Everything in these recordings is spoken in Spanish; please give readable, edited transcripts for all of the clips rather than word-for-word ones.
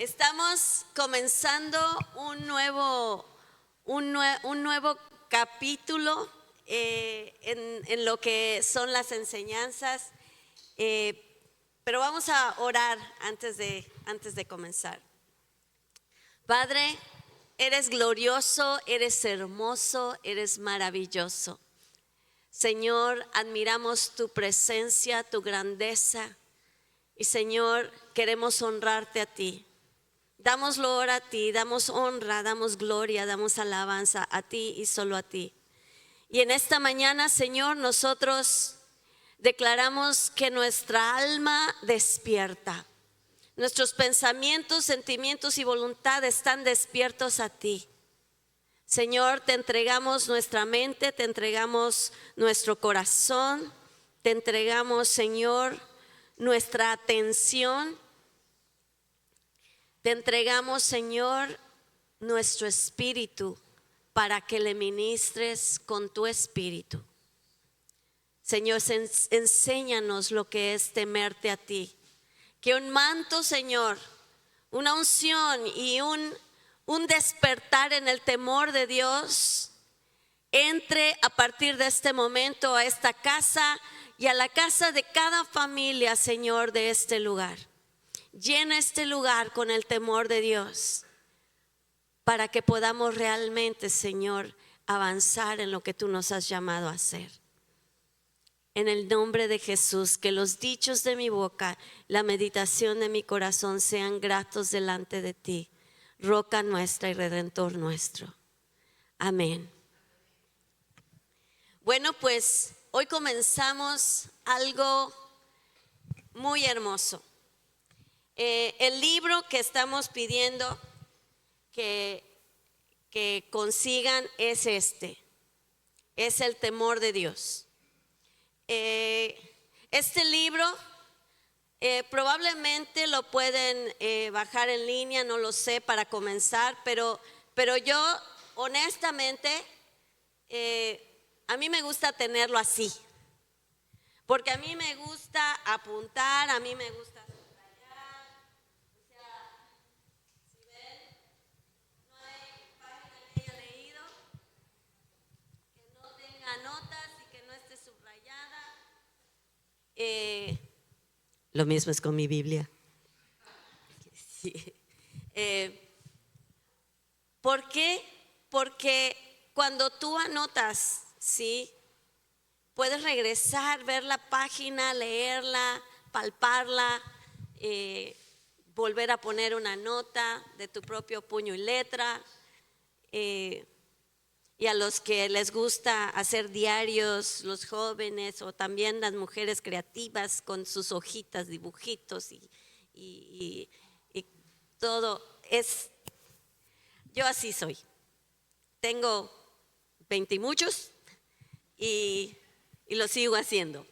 Estamos comenzando un nuevo capítulo en lo que son las enseñanzas, pero vamos a orar antes de comenzar. Padre, eres glorioso, eres hermoso, eres maravilloso. Señor, admiramos tu presencia, tu grandeza, y Señor, queremos honrarte a ti. Damos loor a ti, damos honra, damos gloria, damos alabanza a ti y solo a ti. Y en esta mañana, Señor, nosotros declaramos que nuestra alma despierta. Nuestros pensamientos, sentimientos y voluntad están despiertos a ti. Señor, te entregamos nuestra mente, te entregamos nuestro corazón, te entregamos, Señor, nuestra atención. Te entregamos, Señor, nuestro espíritu para que le ministres con tu espíritu. Señor, enséñanos lo que es temerte a ti. Que un manto, Señor, una unción y un despertar en el temor de Dios entre a partir de este momento a esta casa y a la casa de cada familia, Señor, de este lugar. Llena este lugar con el temor de Dios para que podamos realmente, Señor, avanzar en lo que tú nos has llamado a hacer. En el nombre de Jesús, que los dichos de mi boca, la meditación de mi corazón sean gratos delante de ti, roca nuestra y redentor nuestro. Amén. Bueno, pues hoy comenzamos algo muy hermoso. El libro que estamos pidiendo que consigan es es el temor de Dios. Este libro probablemente lo pueden bajar en línea, no lo sé, para comenzar, pero yo honestamente a mí me gusta tenerlo así, porque a mí me gusta apuntar, a mí me gusta subrayar, o sea, si ven, no hay página que haya leído que no tenga notas y que no esté subrayada. Lo mismo es con mi Biblia. Sí. ¿Por qué? Porque cuando tú anotas, ¿sí?, puedes regresar, ver la página, leerla, palparla, volver a poner una nota de tu propio puño y letra. Y a los que les gusta hacer diarios, los jóvenes o también las mujeres creativas con sus hojitas, dibujitos y todo. Yo así soy. Tengo 20 y muchos y lo sigo haciendo.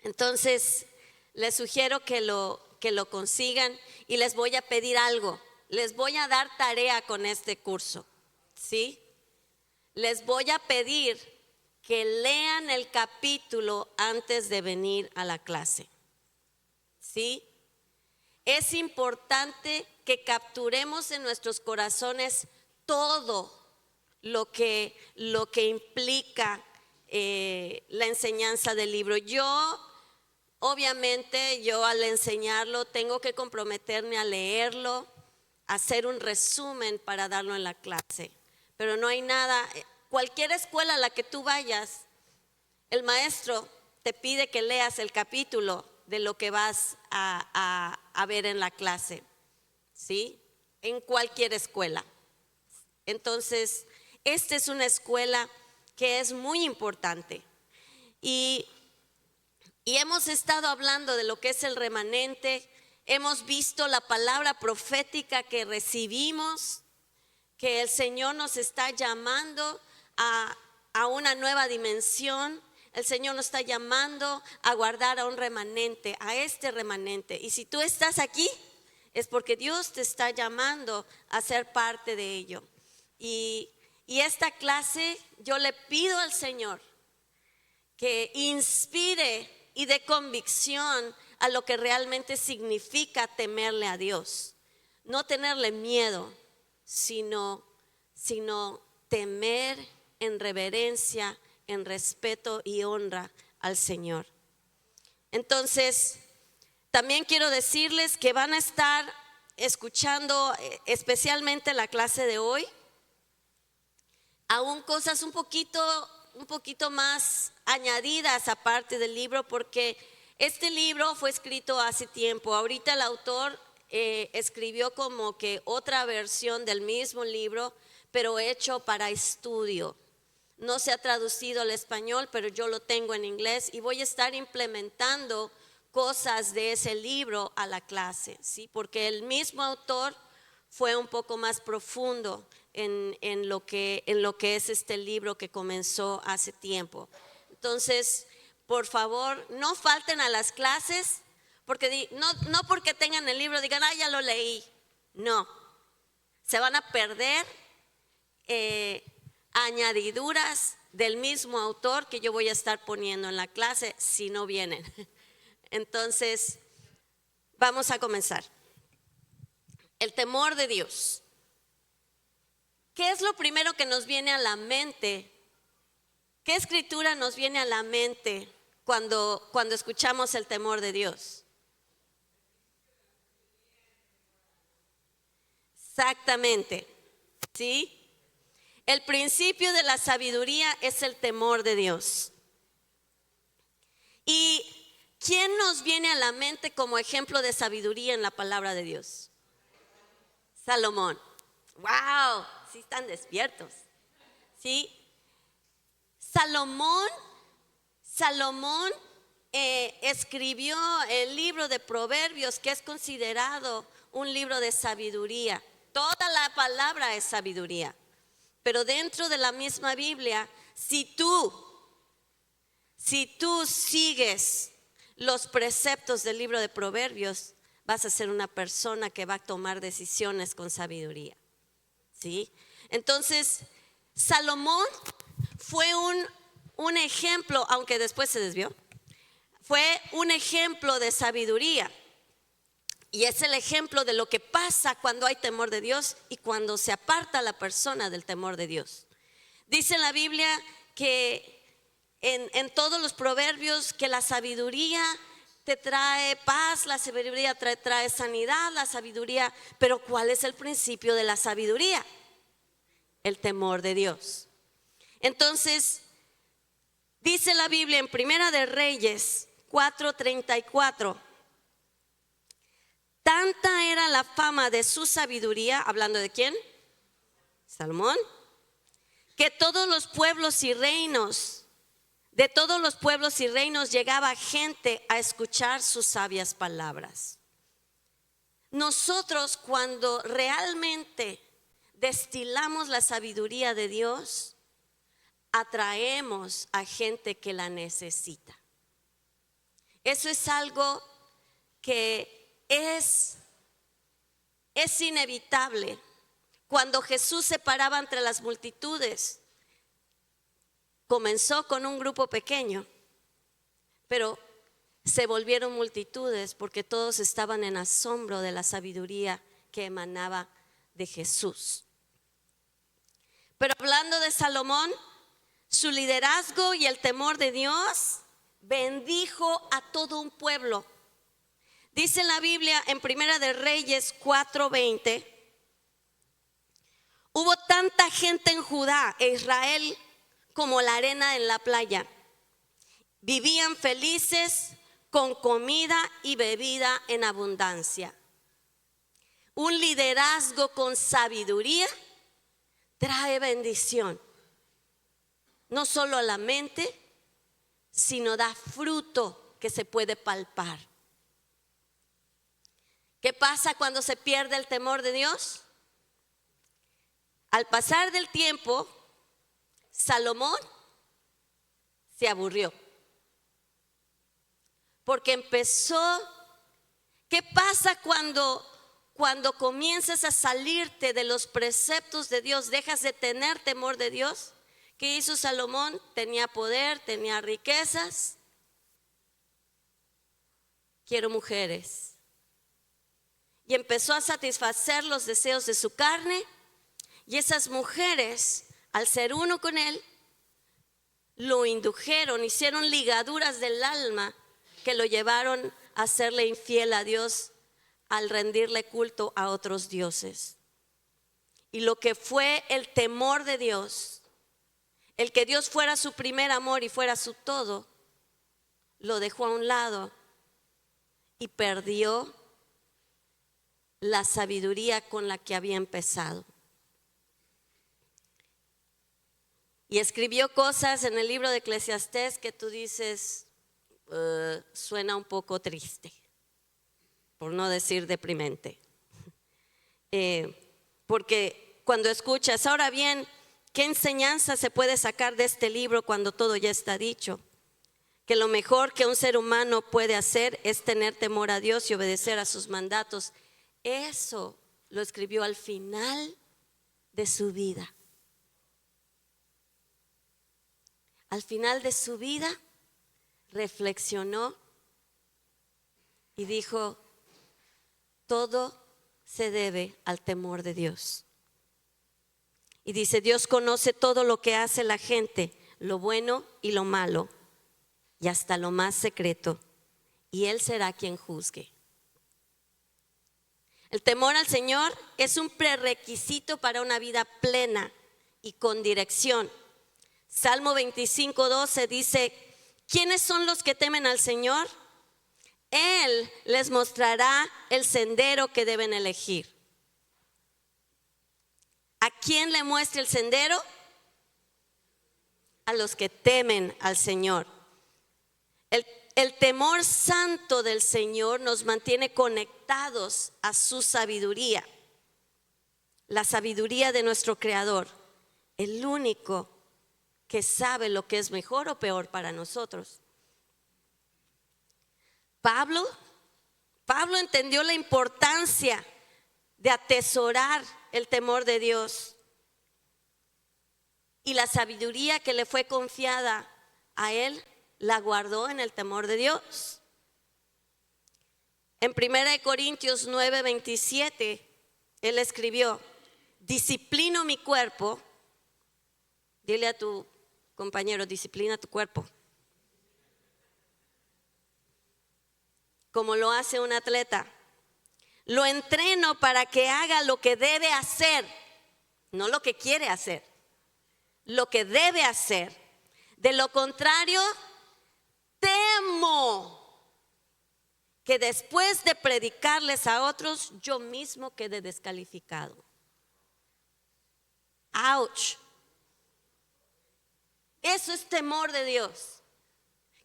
Entonces, les sugiero que lo consigan y les voy a pedir algo. Les voy a dar tarea con este curso, ¿sí? Les voy a pedir que lean el capítulo antes de venir a la clase, ¿sí? Es importante que capturemos en nuestros corazones todo lo que implica la enseñanza del libro. Obviamente, yo al enseñarlo tengo que comprometerme a leerlo, hacer un resumen para darlo en la clase. Pero no hay nada, cualquier escuela a la que tú vayas, el maestro te pide que leas el capítulo de lo que vas a ver en la clase, ¿sí? En cualquier escuela. Entonces, esta es una escuela que es muy importante. Y hemos estado hablando de lo que es el remanente, hemos visto la palabra profética que recibimos, que el Señor nos está llamando a una nueva dimensión. El Señor nos está llamando a guardar a un remanente, a este remanente. Y si tú estás aquí, es porque Dios te está llamando a ser parte de ello. Y esta clase yo le pido al Señor que inspire y dé convicción a lo que realmente significa temerle a Dios. no tenerle miedo, sino temer en reverencia, en respeto y honra al Señor. Entonces, también quiero decirles que van a estar escuchando especialmente la clase de hoy, aún cosas un poquito más añadidas aparte del libro, porque este libro fue escrito hace tiempo. Ahorita el autor escribió como que otra versión del mismo libro, pero hecho para estudio. No se ha traducido al español, pero yo lo tengo en inglés y voy a estar implementando cosas de ese libro a la clase, ¿sí? Porque el mismo autor fue un poco más profundo en lo que es este libro que comenzó hace tiempo. Entonces, por favor, no falten a las clases, porque no porque tengan el libro digan, ya lo leí. No, se van a perder añadiduras del mismo autor que yo voy a estar poniendo en la clase si no vienen. Entonces, vamos a comenzar. El temor de Dios. ¿Qué es lo primero que nos viene a la mente? ¿Qué escritura nos viene a la mente cuando escuchamos el temor de Dios? Exactamente, ¿sí? El principio de la sabiduría es el temor de Dios. ¿Y quién nos viene a la mente como ejemplo de sabiduría en la palabra de Dios? Salomón. ¡Wow! Sí están despiertos. ¿Sí? Salomón escribió el libro de Proverbios, que es considerado un libro de sabiduría. Toda la palabra es sabiduría. Pero dentro de la misma Biblia, si tú sigues los preceptos del libro de Proverbios, vas a ser una persona que va a tomar decisiones con sabiduría, ¿sí? Entonces, Salomón fue un ejemplo, aunque después se desvió, fue un ejemplo de sabiduría. Y es el ejemplo de lo que pasa cuando hay temor de Dios y cuando se aparta la persona del temor de Dios. Dice en la Biblia que en todos los proverbios que la sabiduría te trae paz, la sabiduría trae sanidad, la sabiduría. Pero ¿cuál es el principio de la sabiduría? El temor de Dios. Entonces, dice la Biblia en Primera de Reyes 4:34. Tanta era la fama de su sabiduría, hablando de quién, Salomón, que todos los pueblos y reinos, de todos los pueblos y reinos llegaba gente a escuchar sus sabias palabras. Nosotros, cuando realmente destilamos la sabiduría de Dios, atraemos a gente que la necesita. Eso es algo que es inevitable. Cuando Jesús se paraba entre las multitudes, comenzó con un grupo pequeño, pero se volvieron multitudes porque todos estaban en asombro de la sabiduría que emanaba de Jesús. Pero hablando de Salomón, su liderazgo y el temor de Dios bendijo a todo un pueblo. Dice en la Biblia en Primera de Reyes 4:20, hubo tanta gente en Judá e Israel como la arena en la playa. Vivían felices con comida y bebida en abundancia. Un liderazgo con sabiduría trae bendición, no solo a la mente, sino da fruto que se puede palpar. ¿Qué pasa cuando se pierde el temor de Dios? Al pasar del tiempo, Salomón se aburrió. Porque empezó. ¿Qué pasa cuando comienzas a salirte de los preceptos de Dios? Dejas de tener temor de Dios. ¿Qué hizo Salomón? Tenía poder, tenía riquezas. Quiero mujeres. y empezó a satisfacer los deseos de su carne. Y esas mujeres, al ser uno con él, lo indujeron, hicieron ligaduras del alma que lo llevaron a serle infiel a Dios al rendirle culto a otros dioses. Y lo que fue el temor de Dios, el que Dios fuera su primer amor y fuera su todo, lo dejó a un lado y perdió la sabiduría con la que había empezado. Y escribió cosas en el libro de Eclesiastés que tú dices, suena un poco triste, por no decir deprimente. Porque cuando escuchas, ahora bien, ¿qué enseñanza se puede sacar de este libro cuando todo ya está dicho? Que lo mejor que un ser humano puede hacer es tener temor a Dios y obedecer a sus mandatos. Eso lo escribió al final de su vida. Al final de su vida reflexionó y dijo, todo se debe al temor de Dios. Y dice, Dios conoce todo lo que hace la gente, lo bueno y lo malo, y hasta lo más secreto, y Él será quien juzgue. El temor al Señor es un prerequisito para una vida plena y con dirección. Salmo 25:12 dice, ¿quiénes son los que temen al Señor? Él les mostrará el sendero que deben elegir. ¿A quién le muestra el sendero? A los que temen al Señor. El temor santo del Señor nos mantiene conectados a su sabiduría, la sabiduría de nuestro Creador, el único que sabe lo que es mejor o peor para nosotros. Pablo entendió la importancia de atesorar el temor de Dios y la sabiduría que le fue confiada a él la guardó en el temor de Dios. En 1 Corintios 9:27 él escribió, disciplino mi cuerpo. Dile a tu compañero, disciplina tu cuerpo, como lo hace un atleta. Lo entreno para que haga lo que debe hacer, no lo que quiere hacer, lo que debe hacer. De lo contrario, temo que después de predicarles a otros, yo mismo quede descalificado. ¡Auch! Eso es temor de Dios.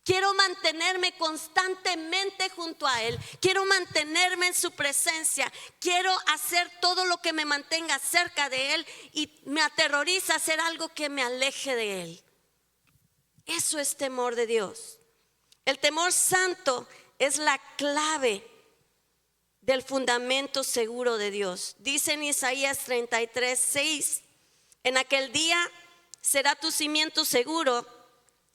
Quiero mantenerme constantemente junto a Él. Quiero mantenerme en su presencia. Quiero hacer todo lo que me mantenga cerca de Él. Y me aterroriza hacer algo que me aleje de Él. Eso es temor de Dios. El temor santo es la clave del fundamento seguro de Dios. Dice en Isaías 33:6, en aquel día será tu cimiento seguro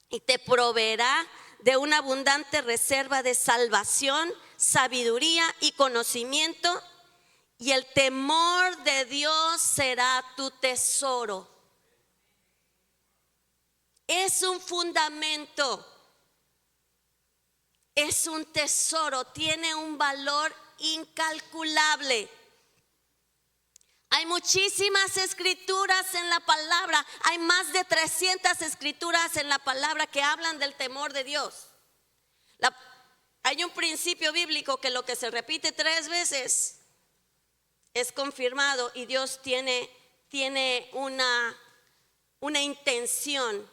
y te proveerá de una abundante reserva de salvación, sabiduría y conocimiento, y el temor de Dios será tu tesoro. Es un fundamento, es un tesoro, tiene un valor incalculable. Hay muchísimas escrituras en la palabra, hay más de 300 escrituras en la palabra que hablan del temor de Dios. Hay un principio bíblico que lo que se repite 3 veces es confirmado, y Dios tiene una intención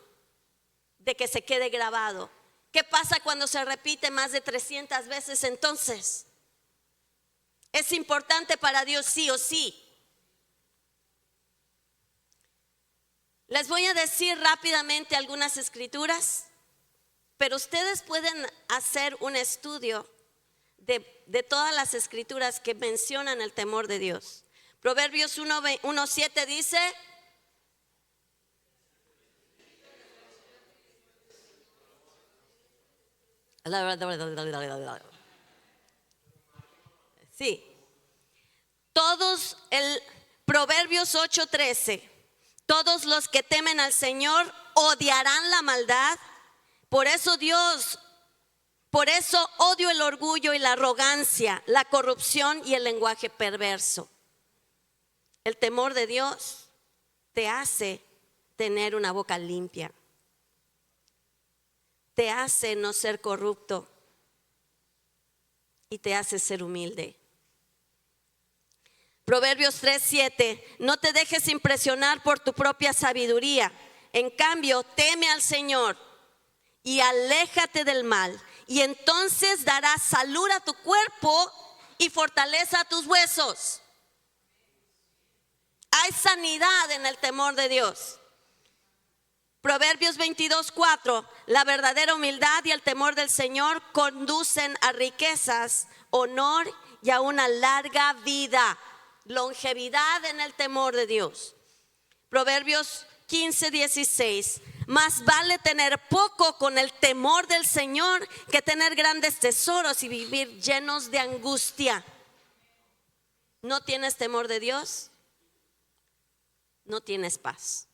de que se quede grabado. ¿Qué pasa cuando se repite más de 300 veces entonces? ¿Es importante para Dios sí o sí? Les voy a decir rápidamente algunas escrituras, pero ustedes pueden hacer un estudio de todas las escrituras que mencionan el temor de Dios. Proverbios 1:7 dice: sí, Proverbios 8:13. Todos los que temen al Señor odiarán la maldad. Por eso odio el orgullo y la arrogancia, la corrupción y el lenguaje perverso. El temor de Dios te hace tener una boca limpia. Te hace no ser corrupto y te hace ser humilde. Proverbios 3:7. No te dejes impresionar por tu propia sabiduría. En cambio, teme al Señor y aléjate del mal. Y entonces darás salud a tu cuerpo y fortaleza a tus huesos. Hay sanidad en el temor de Dios. Proverbios 22:4. La verdadera humildad y el temor del Señor conducen a riquezas, honor y a una larga vida. Longevidad en el temor de Dios. Proverbios 15:16. Más vale tener poco con el temor del Señor que tener grandes tesoros y vivir llenos de angustia. ¿No tienes temor de Dios? No tienes paz.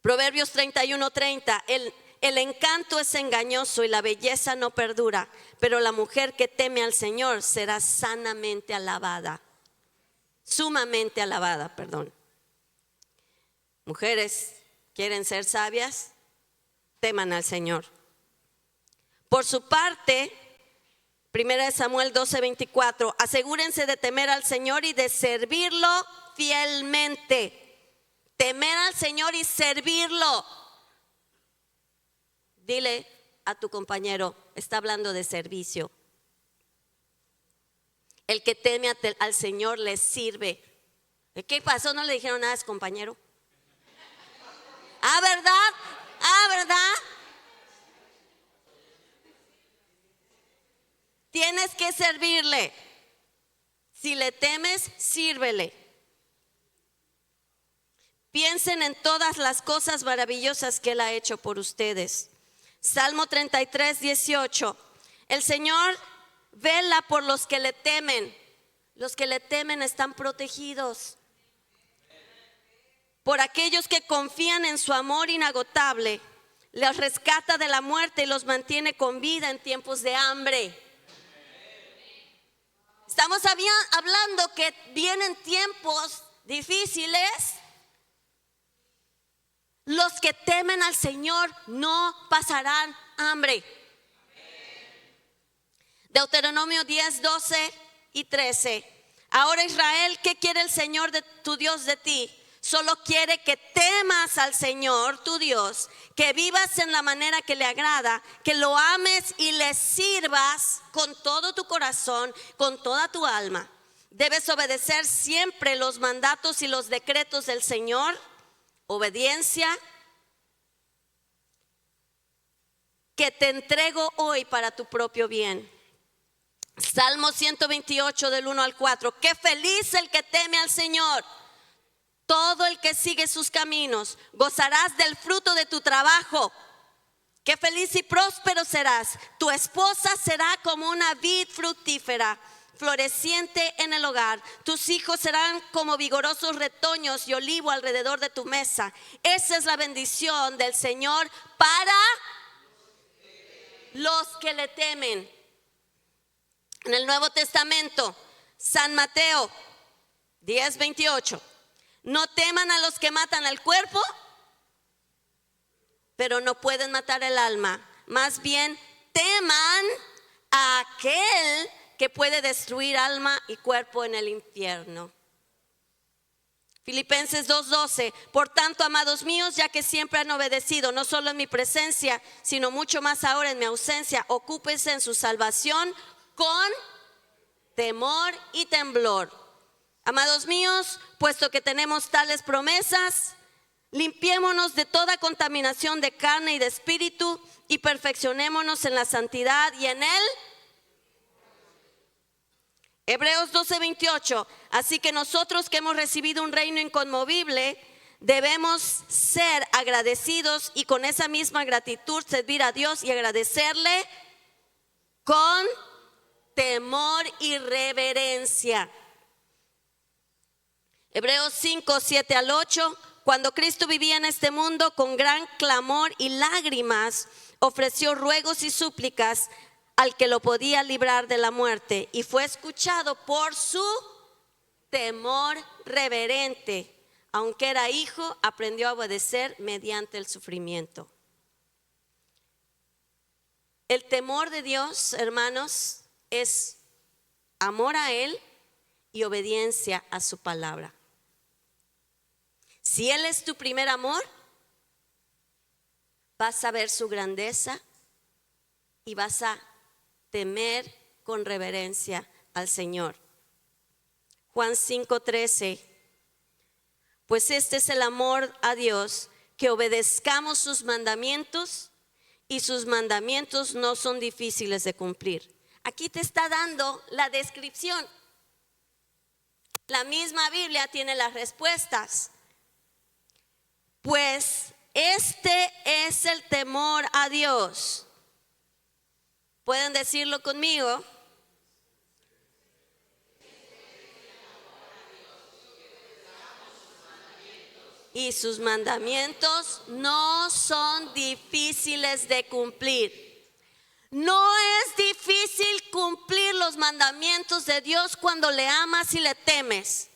Proverbios 31:30. El encanto es engañoso y la belleza no perdura, pero la mujer que teme al Señor será sumamente alabada. Mujeres, ¿quieren ser sabias? Teman al Señor. Por su parte, 1 Samuel 12:24. Asegúrense de temer al Señor y de servirlo fielmente. Temer al Señor y servirlo. Dile a tu compañero, está hablando de servicio. El que teme al Señor le sirve. ¿Qué pasó? ¿No le dijeron nada a su compañero? ¿Verdad? ¿Verdad? Tienes que servirle. Si le temes, sírvele. Piensen en todas las cosas maravillosas que Él ha hecho por ustedes. Salmo 33:18. El Señor vela por los que le temen. Los que le temen están protegidos. Por aquellos que confían en su amor inagotable, los rescata de la muerte y los mantiene con vida en tiempos de hambre. Estamos hablando que vienen tiempos difíciles. Los que temen al Señor no pasarán hambre. Deuteronomio 10:12 y 13. Ahora Israel, ¿qué quiere el Señor de tu Dios de ti? Solo quiere que temas al Señor tu Dios, que vivas en la manera que le agrada, que lo ames y le sirvas con todo tu corazón, con toda tu alma. Debes obedecer siempre los mandatos y los decretos del Señor. Obediencia que te entrego hoy para tu propio bien. Salmo 128 del 1 al 4. Qué feliz el que teme al Señor. Todo el que sigue sus caminos. Gozarás del fruto de tu trabajo. Qué feliz y próspero serás. Tu esposa será como una vid fructífera, floreciente en el hogar. Tus hijos serán como vigorosos retoños y olivo alrededor de tu mesa. Esa es la bendición del Señor para los que le temen. En el Nuevo Testamento, San Mateo 10:28. No teman a los que matan el cuerpo, pero no pueden matar el alma. Más bien teman a aquel que puede destruir alma y cuerpo en el infierno. Filipenses 2:12. Por tanto, amados míos, ya que siempre han obedecido, no solo en mi presencia, sino mucho más ahora en mi ausencia, ocúpense en su salvación con temor y temblor. Amados míos, puesto que tenemos tales promesas, limpiémonos de toda contaminación de carne y de espíritu y perfeccionémonos en la santidad y en él. Hebreos 12:28. Así que nosotros que hemos recibido un reino inconmovible, debemos ser agradecidos y con esa misma gratitud servir a Dios y agradecerle con temor y reverencia. Hebreos 5, 7 al 8. Cuando Cristo vivía en este mundo, con gran clamor y lágrimas, ofreció ruegos y súplicas al que lo podía librar de la muerte, y fue escuchado por su temor reverente. Aunque era hijo, aprendió a obedecer mediante el sufrimiento. El temor de Dios, hermanos, es amor a Él y obediencia a su palabra. Si Él es tu primer amor, vas a ver su grandeza y vas a temer con reverencia al Señor. Juan 5:13. Pues este es el amor a Dios, que obedezcamos sus mandamientos, y sus mandamientos no son difíciles de cumplir. Aquí te está dando la descripción. La misma Biblia tiene las respuestas. Pues este es el temor a Dios. ¿Pueden decirlo conmigo? Y sus mandamientos no son difíciles de cumplir. No es difícil cumplir los mandamientos de Dios cuando le amas y le temes.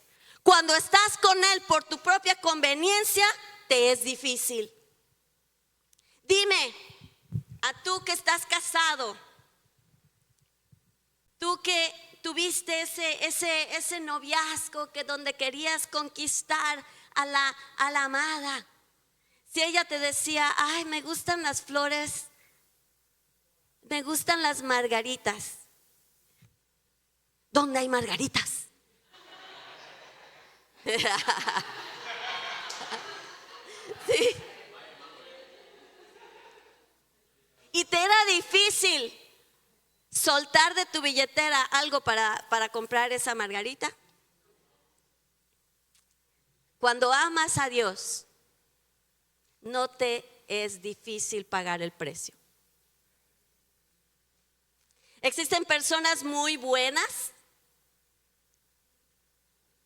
Cuando estás con Él por tu propia conveniencia, te es difícil. Dime, a tú que estás casado, tú que tuviste ese noviazgo que donde querías conquistar a la amada, si ella te decía, ay, me gustan las flores, me gustan las margaritas. ¿Dónde hay margaritas? Sí. Y te era difícil soltar de tu billetera algo para comprar esa margarita. Cuando amas a Dios, no te es difícil pagar el precio. Existen personas muy buenas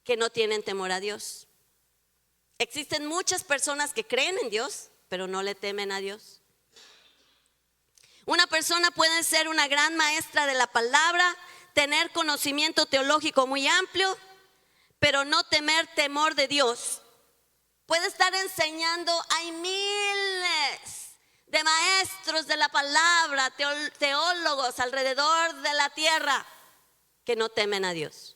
que no tienen temor a Dios. Existen muchas personas que creen en Dios, pero no le temen a Dios. Una persona puede ser una gran maestra de la palabra, tener conocimiento teológico muy amplio, pero no temer temor de Dios. Puede estar enseñando, hay miles de maestros de la palabra, teólogos alrededor de la tierra que no temen a Dios.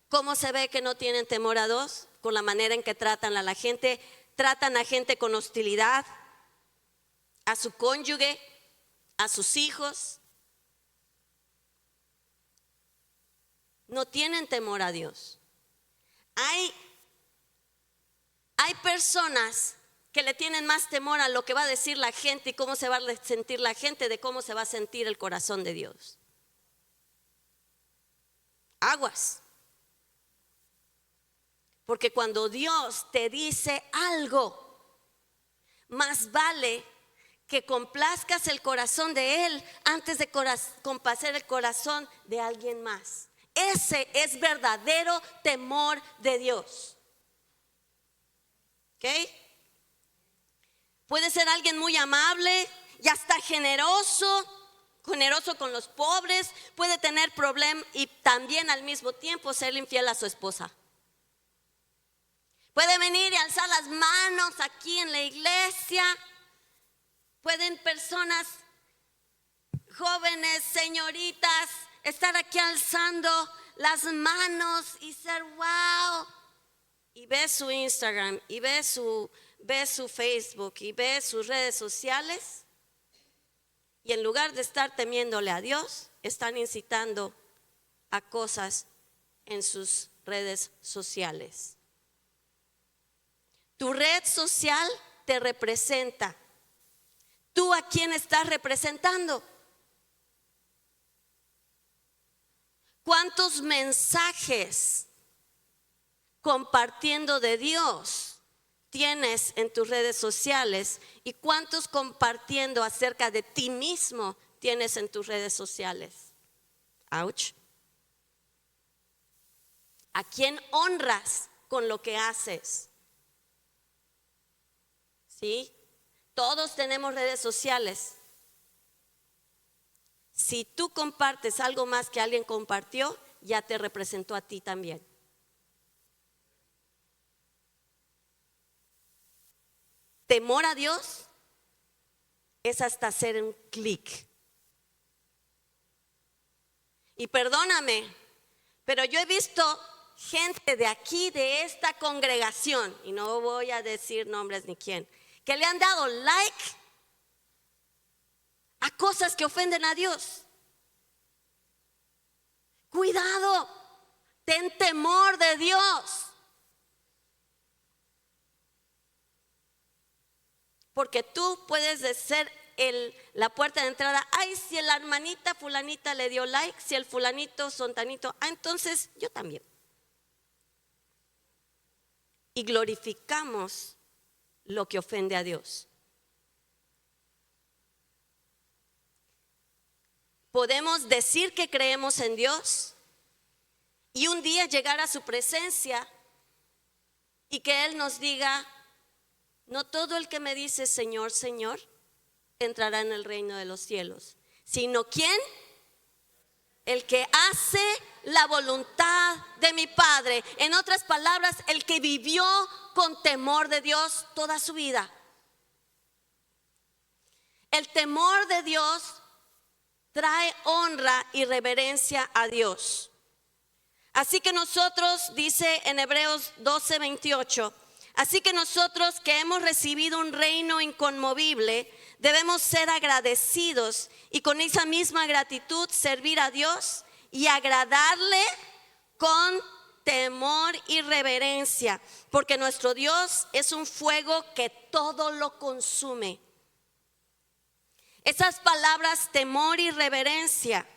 ¿Cómo se ve que no tienen temor a Dios? Con la manera en que tratan a la gente. Tratan a gente con hostilidad, a su cónyuge, a sus hijos. No tienen temor a Dios. Hay personas que le tienen más temor a lo que va a decir la gente y cómo se va a sentir la gente de cómo se va a sentir el corazón de Dios. Aguas. Porque cuando Dios te dice algo, más vale que complazcas el corazón de Él antes de complacer el corazón de alguien más. Ese es verdadero temor de Dios. ¿Ok? Puede ser alguien muy amable y hasta generoso con los pobres. Puede tener problemas y también al mismo tiempo ser infiel a su esposa. Puede venir y alzar las manos aquí en la iglesia. Pueden personas jóvenes, señoritas, estar aquí alzando las manos y ser wow. Y ve su Instagram, y ve su Facebook, y ve sus redes sociales. Y en lugar de estar temiéndole a Dios, están incitando a cosas en sus redes sociales. Tu red social te representa. ¿Tú a quién estás representando? ¿Cuántos mensajes compartiendo de Dios tienes en tus redes sociales? ¿Y cuántos compartiendo acerca de ti mismo tienes en tus redes sociales? Ouch. ¿A quién honras con lo que haces? ¿Sí? Todos tenemos redes sociales. Si tú compartes algo más que alguien compartió, ya te representó a ti también. Temor a Dios es hasta hacer un clic. Y perdóname, pero yo he visto gente de aquí, de esta congregación, y no voy a decir nombres ni quién, que le han dado like a cosas que ofenden a Dios. Cuidado, ten temor de Dios. Porque tú puedes ser la puerta de entrada. Ay, si la hermanita fulanita le dio like, si el fulanito sontanito, entonces yo también. Y glorificamos lo que ofende a Dios. Podemos decir que creemos en Dios y un día llegar a su presencia y que Él nos diga: no todo el que me dice Señor, Señor, entrará en el reino de los cielos, sino ¿quién? El que hace la voluntad de mi Padre. En otras palabras, el que vivió con temor de Dios toda su vida. El temor de Dios trae honra y reverencia a Dios. Así que nosotros, dice en Hebreos 12:28, así que nosotros que hemos recibido un reino inconmovible, debemos ser agradecidos y con esa misma gratitud servir a Dios y agradarle con temor y reverencia, porque nuestro Dios es un fuego que todo lo consume. Esas palabras temor y reverencia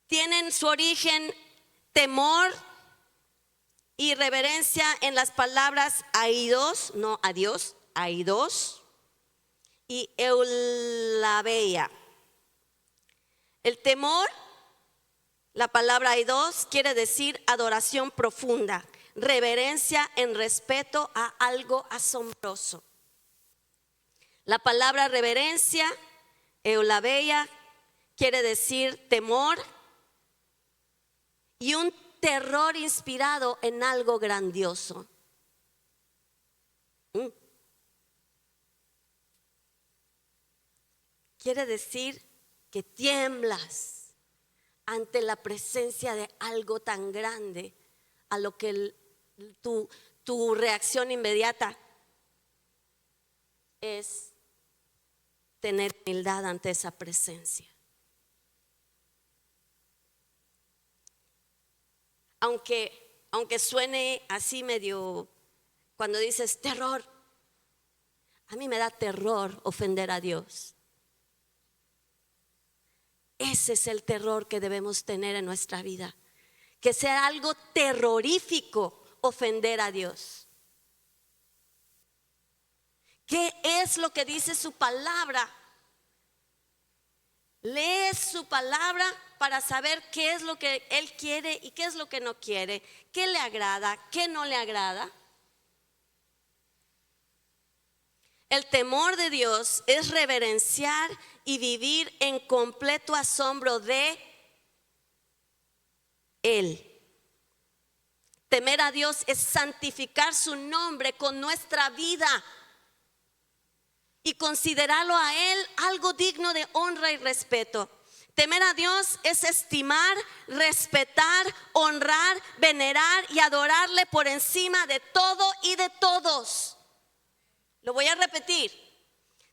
tienen su origen, temor y reverencia, en las palabras aidos, no a Dios, aidos, y eulabeia. El temor, la palabra aidos, quiere decir adoración profunda, reverencia en respeto a algo asombroso. La palabra reverencia, eulabeia, quiere decir temor y un terror inspirado en algo grandioso. Quiere decir que tiemblas ante la presencia de algo tan grande, a lo que tu reacción inmediata es tener humildad ante esa presencia. Aunque suene así medio, cuando dices terror, a mí me da terror ofender a Dios. Ese es el terror que debemos tener en nuestra vida, que sea algo terrorífico ofender a Dios. ¿Qué es lo que dice su palabra? Lees su palabra para saber qué es lo que Él quiere y qué es lo que no quiere, qué le agrada, qué no le agrada. El temor de Dios es reverenciar y vivir en completo asombro de Él. Temer a Dios es santificar su nombre con nuestra vida y considerarlo a Él algo digno de honra y respeto. Temer a Dios es estimar, respetar, honrar, venerar y adorarle por encima de todo y de todos. Lo voy a repetir.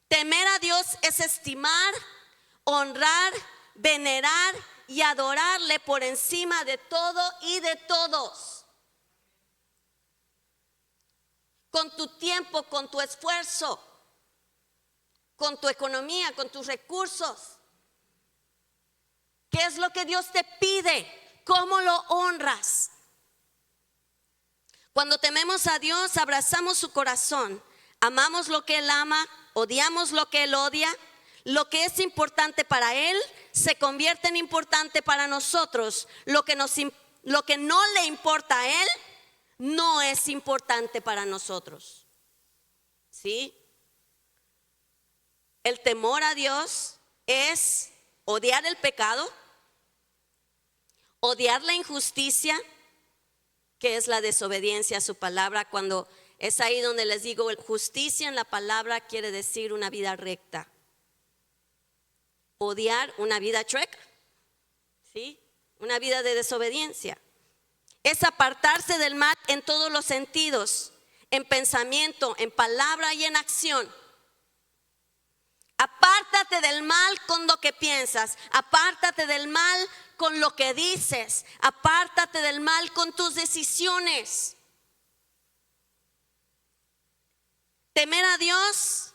Temer a Dios es estimar, honrar, venerar y adorarle por encima de todo y de todos. Con tu tiempo, con tu esfuerzo, con tu economía, con tus recursos. ¿Qué es lo que Dios te pide? ¿Cómo lo honras? Cuando tememos a Dios, abrazamos su corazón, amamos lo que Él ama, odiamos lo que Él odia. Lo que es importante para Él se convierte en importante para nosotros, lo que no le importa a Él, no es importante para nosotros. ¿Sí? El temor a Dios es odiar el pecado, odiar la injusticia, que es la desobediencia a su palabra. Cuando es ahí donde les digo, justicia en la palabra quiere decir una vida recta. Odiar una vida chueca, ¿sí? Una vida de desobediencia. Es apartarse del mal en todos los sentidos, en pensamiento, en palabra y en acción. Apártate del mal con lo que piensas, apártate del mal con lo que dices, apártate del mal con tus decisiones. Temer a Dios,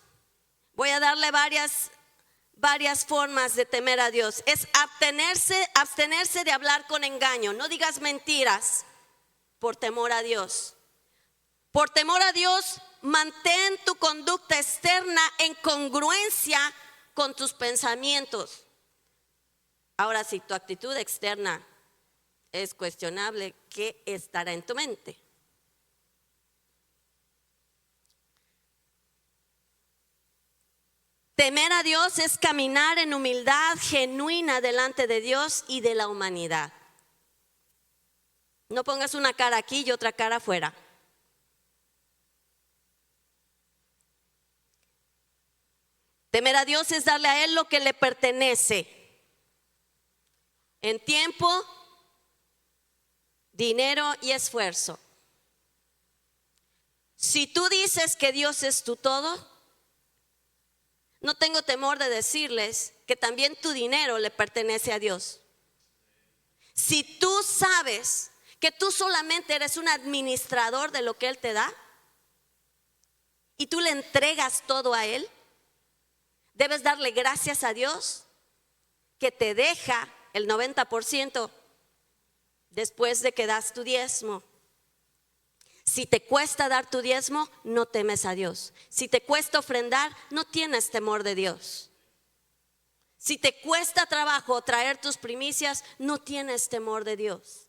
voy a darle varias formas de temer a Dios. Es abstenerse de hablar con engaño. No digas mentiras por temor a Dios. Por temor a Dios, mantén tu conducta externa en congruencia con tus pensamientos. Ahora, si tu actitud externa es cuestionable, ¿qué estará en tu mente? Temer a Dios es caminar en humildad genuina delante de Dios y de la humanidad. No pongas una cara aquí y otra cara afuera. Temer a Dios es darle a Él lo que le pertenece en tiempo, dinero y esfuerzo. Si tú dices que Dios es tu todo, no tengo temor de decirles que también tu dinero le pertenece a Dios. Si tú sabes que tú solamente eres un administrador de lo que Él te da y tú le entregas todo a Él, debes darle gracias a Dios que te deja el 90% después de que das tu diezmo. Si te cuesta dar tu diezmo, no temes a Dios. Si te cuesta ofrendar, no tienes temor de Dios. Si te cuesta trabajo traer tus primicias, no tienes temor de Dios.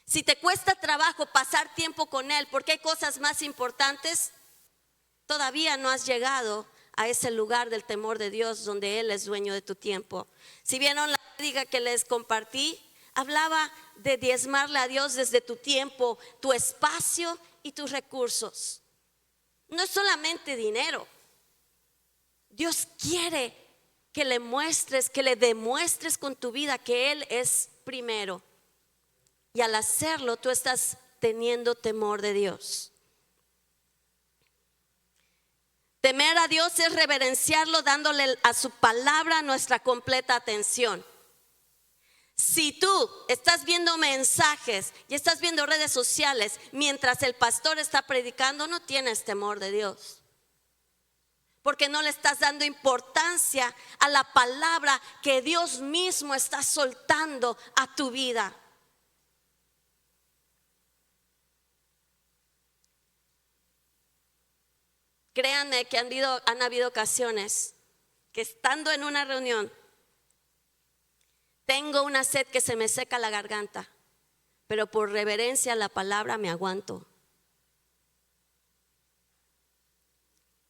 Si te cuesta trabajo pasar tiempo con Él, porque hay cosas más importantes, todavía no has llegado a ese lugar del temor de Dios donde Él es dueño de tu tiempo. Si vieron la prédica que les compartí, hablaba de diezmarle a Dios desde tu tiempo, tu espacio y tus recursos. No es solamente dinero. Dios quiere que le muestres, que le demuestres con tu vida que Él es primero. Y al hacerlo, tú estás teniendo temor de Dios. Temer a Dios es reverenciarlo, dándole a su palabra nuestra completa atención. Si tú estás viendo mensajes y estás viendo redes sociales mientras el pastor está predicando, no tienes temor de Dios. Porque no le estás dando importancia a la palabra que Dios mismo está soltando a tu vida. Créanme que han habido ocasiones que estando en una reunión, tengo una sed que se me seca la garganta, pero por reverencia a la palabra me aguanto.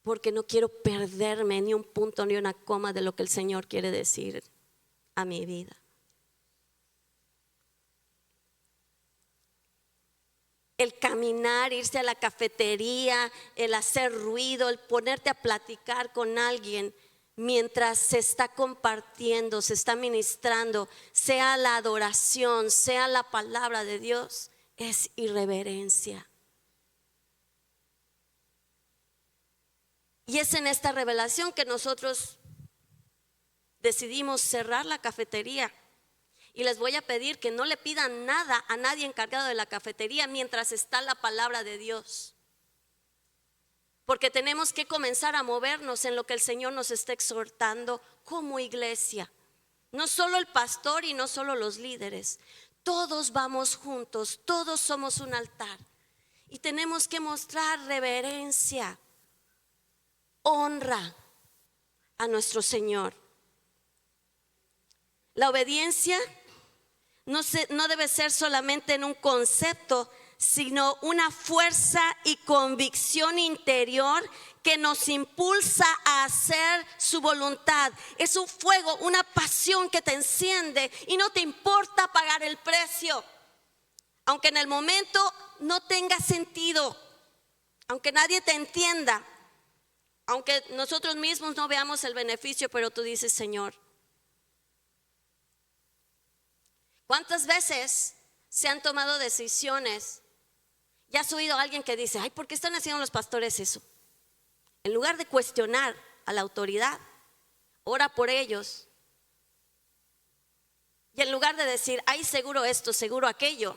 Porque no quiero perderme ni un punto ni una coma de lo que el Señor quiere decir a mi vida. El caminar, irse a la cafetería, el hacer ruido, el ponerte a platicar con alguien mientras se está compartiendo, se está ministrando, sea la adoración, sea la palabra de Dios, es irreverencia. Y es en esta revelación que nosotros decidimos cerrar la cafetería. Y les voy a pedir que no le pidan nada a nadie encargado de la cafetería mientras está la palabra de Dios. Porque tenemos que comenzar a movernos en lo que el Señor nos está exhortando como iglesia. No solo el pastor y no solo los líderes. Todos vamos juntos, todos somos un altar. Y tenemos que mostrar reverencia, honra, a nuestro Señor. La obediencia no debe ser solamente en un concepto, sino una fuerza y convicción interior que nos impulsa a hacer su voluntad. Es un fuego, una pasión que te enciende y no te importa pagar el precio, aunque en el momento no tenga sentido, aunque nadie te entienda, aunque nosotros mismos no veamos el beneficio, pero tú dices: Señor. ¿Cuántas veces se han tomado decisiones? ¿Ya has oído a alguien que dice: ay, ¿por qué están haciendo los pastores eso? En lugar de cuestionar a la autoridad, ora por ellos. Y en lugar de decir: ay, seguro esto, seguro aquello,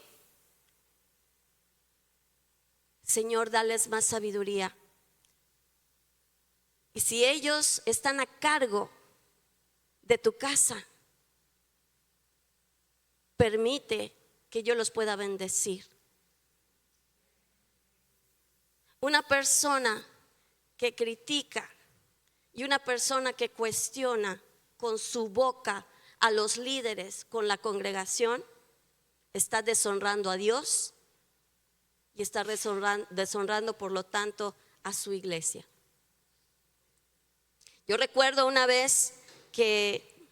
Señor, dales más sabiduría. Y si ellos están a cargo de tu casa, permite que yo los pueda bendecir. Una persona que critica y una persona que cuestiona con su boca a los líderes, con la congregación, está deshonrando a Dios y está deshonrando por lo tanto a su iglesia. Yo recuerdo una vez que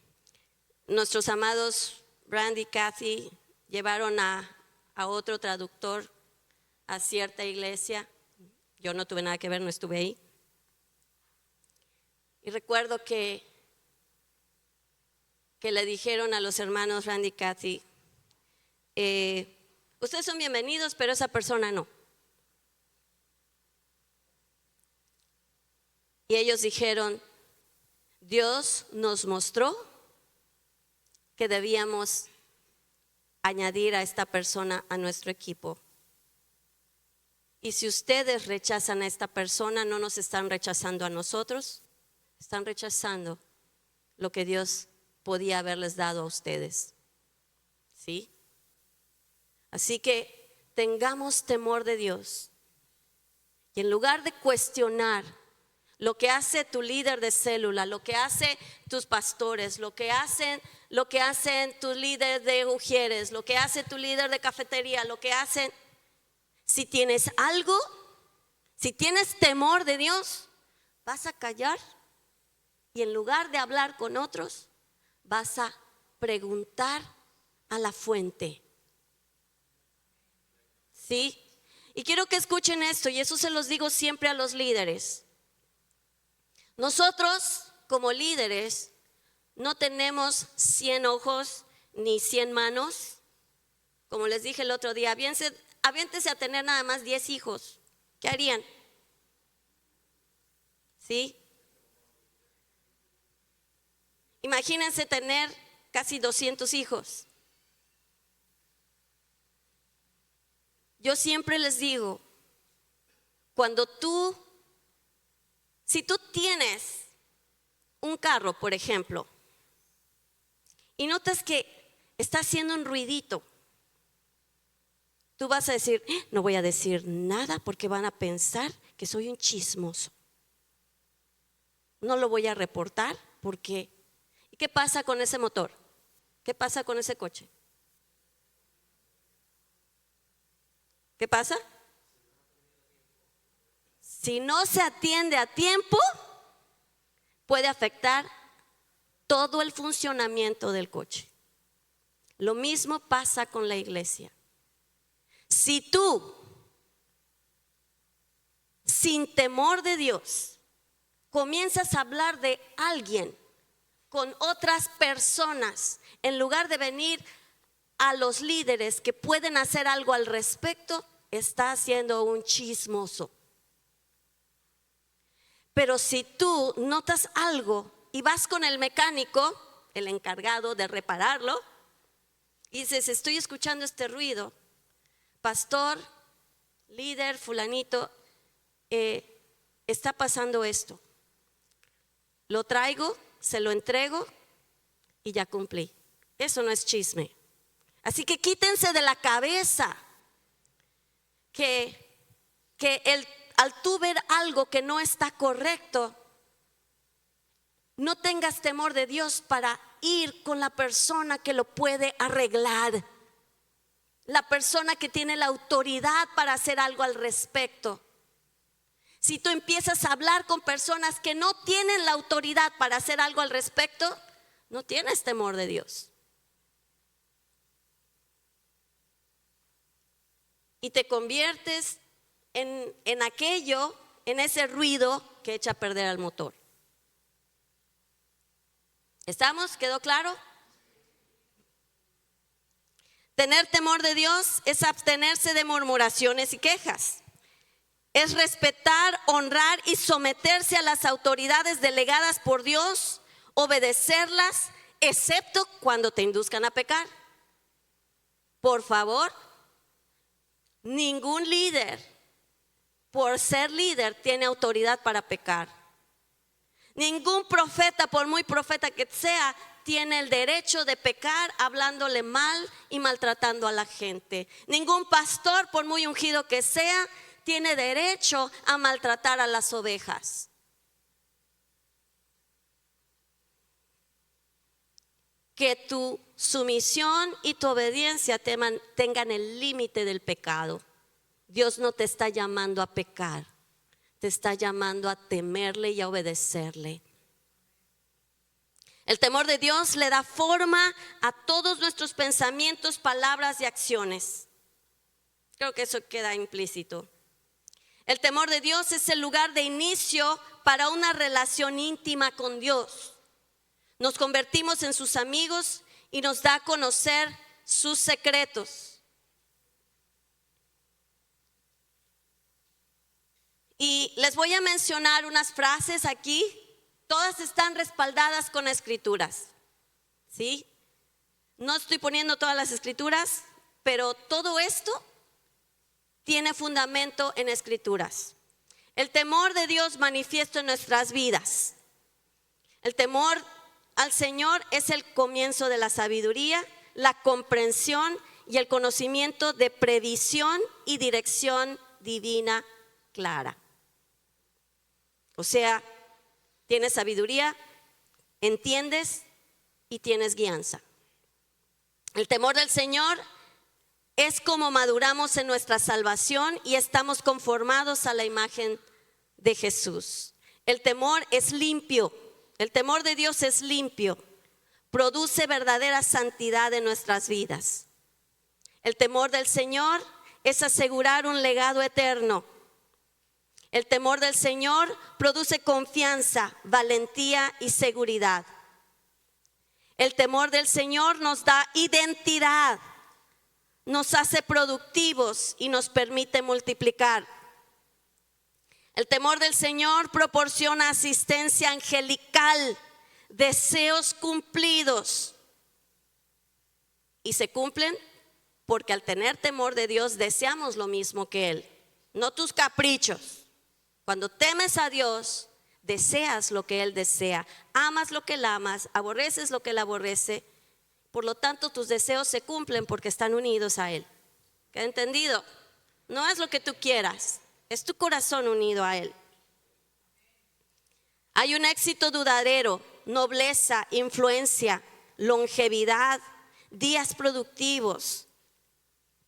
nuestros amados Brandy y Kathy llevaron a otro traductor a cierta iglesia. Yo no tuve nada que ver, no estuve ahí. Y recuerdo que le dijeron a los hermanos Randy y Kathy: ustedes son bienvenidos, pero esa persona no. Y ellos dijeron: Dios nos mostró que debíamos añadir a esta persona a nuestro equipo. Y si ustedes rechazan a esta persona, no nos están rechazando a nosotros, están rechazando lo que Dios podía haberles dado a ustedes. ¿Sí? Así que tengamos temor de Dios. Y en lugar de cuestionar lo que hace tu líder de célula, lo que hacen tus pastores, lo que hacen tus líderes de ujieres, lo que hace tu líder de cafetería, lo que hacen, si tienes algo, si tienes temor de Dios, vas a callar y en lugar de hablar con otros, vas a preguntar a la fuente. ¿Sí? Y quiero que escuchen esto, y eso se los digo siempre a los líderes. Nosotros como líderes no tenemos 100 ojos ni 100 manos. Como les dije el otro día, aviéntese a tener nada más 10 hijos. ¿Qué harían? ¿Sí? Imagínense tener casi 200 hijos. Yo siempre les digo, si tú tienes un carro, por ejemplo, y notas que está haciendo un ruidito, tú vas a decir: no voy a decir nada porque van a pensar que soy un chismoso. No lo voy a reportar porque... ¿Y qué pasa con ese motor? ¿Qué pasa con ese coche? ¿Qué pasa? Si no se atiende a tiempo, puede afectar todo el funcionamiento del coche. Lo mismo pasa con la iglesia. Si tú, sin temor de Dios, comienzas a hablar de alguien con otras personas, en lugar de venir a los líderes que pueden hacer algo al respecto, estás siendo un chismoso. Pero si tú notas algo y vas con el mecánico, el encargado de repararlo, y dices: estoy escuchando este ruido, pastor, líder, fulanito, está pasando esto. Lo traigo, se lo entrego y ya cumplí. Eso no es chisme. Así que quítense de la cabeza que al tú ver algo que no está correcto, No tengas temor de Dios para ir con la persona que lo puede arreglar, la persona que tiene la autoridad para hacer algo al respecto. Si tú empiezas a hablar con personas que no tienen la autoridad para hacer algo al respecto, no tienes temor de Dios. Y te conviertes en aquello, en ese ruido que echa a perder al motor. ¿Estamos? ¿Quedó claro? Tener temor de Dios es abstenerse de murmuraciones y quejas. Es respetar, honrar y someterse a las autoridades delegadas por Dios, obedecerlas, excepto cuando te induzcan a pecar. Por favor, ningún líder, por ser líder, tiene autoridad para pecar. Ningún profeta, por muy profeta que sea, tiene el derecho de pecar hablándole mal y maltratando a la gente. Ningún pastor, por muy ungido que sea, tiene derecho a maltratar a las ovejas. Que tu sumisión y tu obediencia tengan el límite del pecado. Dios no te está llamando a pecar, te está llamando a temerle y a obedecerle. El temor de Dios le da forma a todos nuestros pensamientos, palabras y acciones. Creo que eso queda implícito. El temor de Dios es el lugar de inicio para una relación íntima con Dios. Nos convertimos en sus amigos y nos da a conocer sus secretos. Y les voy a mencionar unas frases aquí. Todas están respaldadas con escrituras, ¿sí? No estoy poniendo todas las escrituras, pero todo esto tiene fundamento en escrituras. El temor de Dios manifiesto en nuestras vidas. El temor al Señor es el comienzo de la sabiduría, la comprensión y el conocimiento de previsión y dirección divina clara. O sea, tienes sabiduría, entiendes y tienes guianza. El temor del Señor es como maduramos en nuestra salvación y estamos conformados a la imagen de Jesús. El temor es limpio, el temor de Dios es limpio, produce verdadera santidad en nuestras vidas. El temor del Señor es asegurar un legado eterno. El temor del Señor produce confianza, valentía y seguridad. El temor del Señor nos da identidad, nos hace productivos y nos permite multiplicar. El temor del Señor proporciona asistencia angelical, deseos cumplidos. Y se cumplen porque al tener temor de Dios deseamos lo mismo que Él, no tus caprichos. Cuando temes a Dios, deseas lo que Él desea, amas lo que Él amas, aborreces lo que Él aborrece. Por lo tanto, tus deseos se cumplen porque están unidos a Él. ¿Queda entendido? No es lo que tú quieras, es tu corazón unido a Él. Hay un éxito duradero, nobleza, influencia, longevidad, días productivos,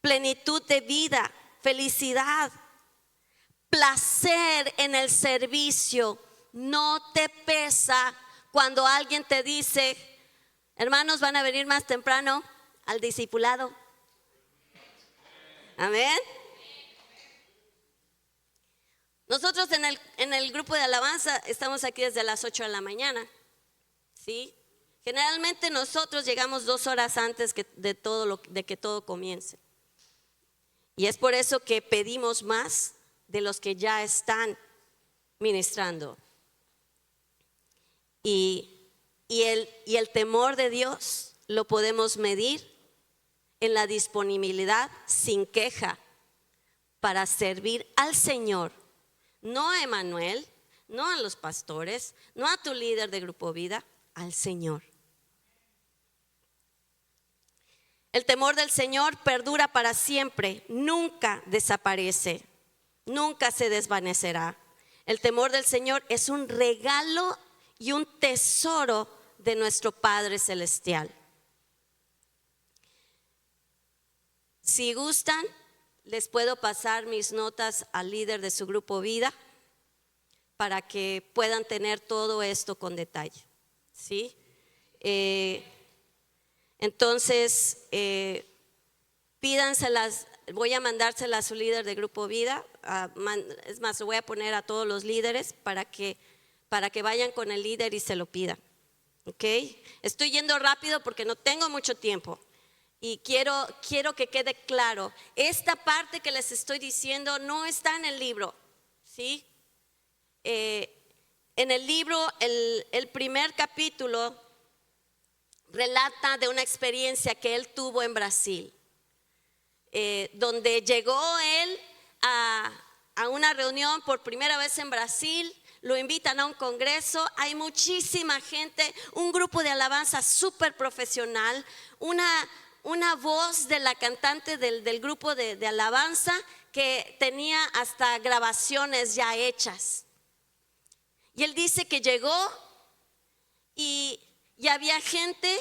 plenitud de vida, felicidad, placer en el servicio. No te pesa cuando alguien te dice: hermanos, van a venir más temprano al discipulado. Amén. Nosotros en el grupo de alabanza estamos aquí desde las 8 de la mañana, ¿sí? Generalmente nosotros llegamos 2 horas antes de que todo comience. Y es por eso que pedimos más de los que ya están ministrando. Y el temor de Dios lo podemos medir en la disponibilidad sin queja para servir al Señor, no a Emanuel, no a los pastores, no a tu líder de Grupo Vida, al Señor. El temor del Señor perdura para siempre, nunca desaparece, nunca se desvanecerá. El temor del Señor es un regalo y un tesoro de nuestro Padre Celestial. Si gustan, les puedo pasar mis notas al líder de su grupo Vida para que puedan tener todo esto con detalle, ¿sí? Entonces, pídanselas, voy a mandárselas a su líder de grupo Vida, es más, lo voy a poner a todos los líderes para que vayan con el líder y se lo pidan, ¿ok? Estoy yendo rápido porque no tengo mucho tiempo. Y quiero que quede claro, esta parte que les estoy diciendo no está en el libro, ¿sí? En el libro, el primer capítulo relata de una experiencia que él tuvo en Brasil, donde llegó él a una reunión por primera vez en Brasil. Lo invitan a un congreso, hay muchísima gente, un grupo de alabanza súper profesional, una voz de la cantante del grupo de alabanza que tenía hasta grabaciones ya hechas. Y él dice que llegó y había gente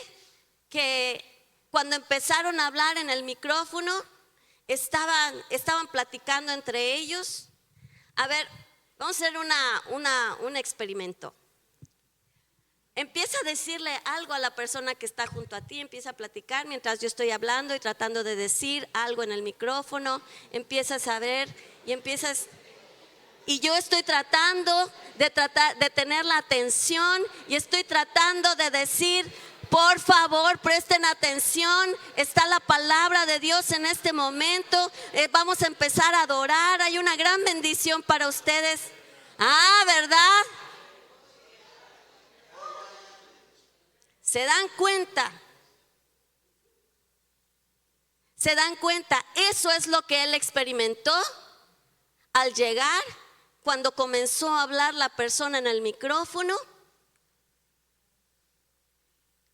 que cuando empezaron a hablar en el micrófono estaban platicando entre ellos. A ver, vamos a hacer un experimento. Empieza a decirle algo a la persona que está junto a ti, empieza a platicar mientras yo estoy hablando y tratando de decir algo en el micrófono. Empiezas a ver y yo estoy tratando de tener la atención y estoy tratando de decir, por favor, presten atención, está la palabra de Dios en este momento, vamos a empezar a adorar, hay una gran bendición para ustedes. ¿Verdad? ¿Se dan cuenta? ¿Se dan cuenta? Eso es lo que él experimentó al llegar, cuando comenzó a hablar la persona en el micrófono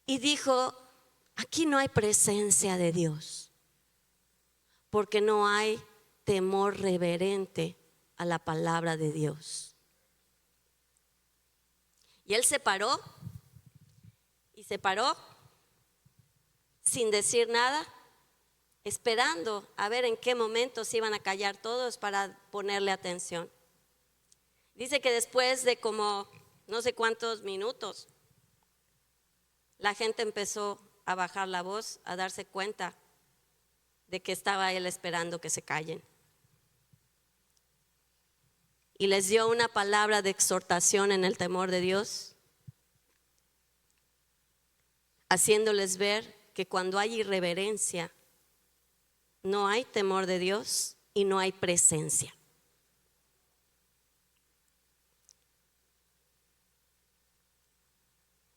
y dijo, aquí no hay presencia de Dios, porque no hay temor reverente a la palabra de Dios. Y él se paró sin decir nada, esperando a ver en qué momento se iban a callar todos para ponerle atención. Dice que después de como no sé cuántos minutos, la gente empezó a bajar la voz, a darse cuenta de que estaba él esperando que se callen. Y les dio una palabra de exhortación en el temor de Dios, haciéndoles ver que cuando hay irreverencia, no hay temor de Dios y no hay presencia.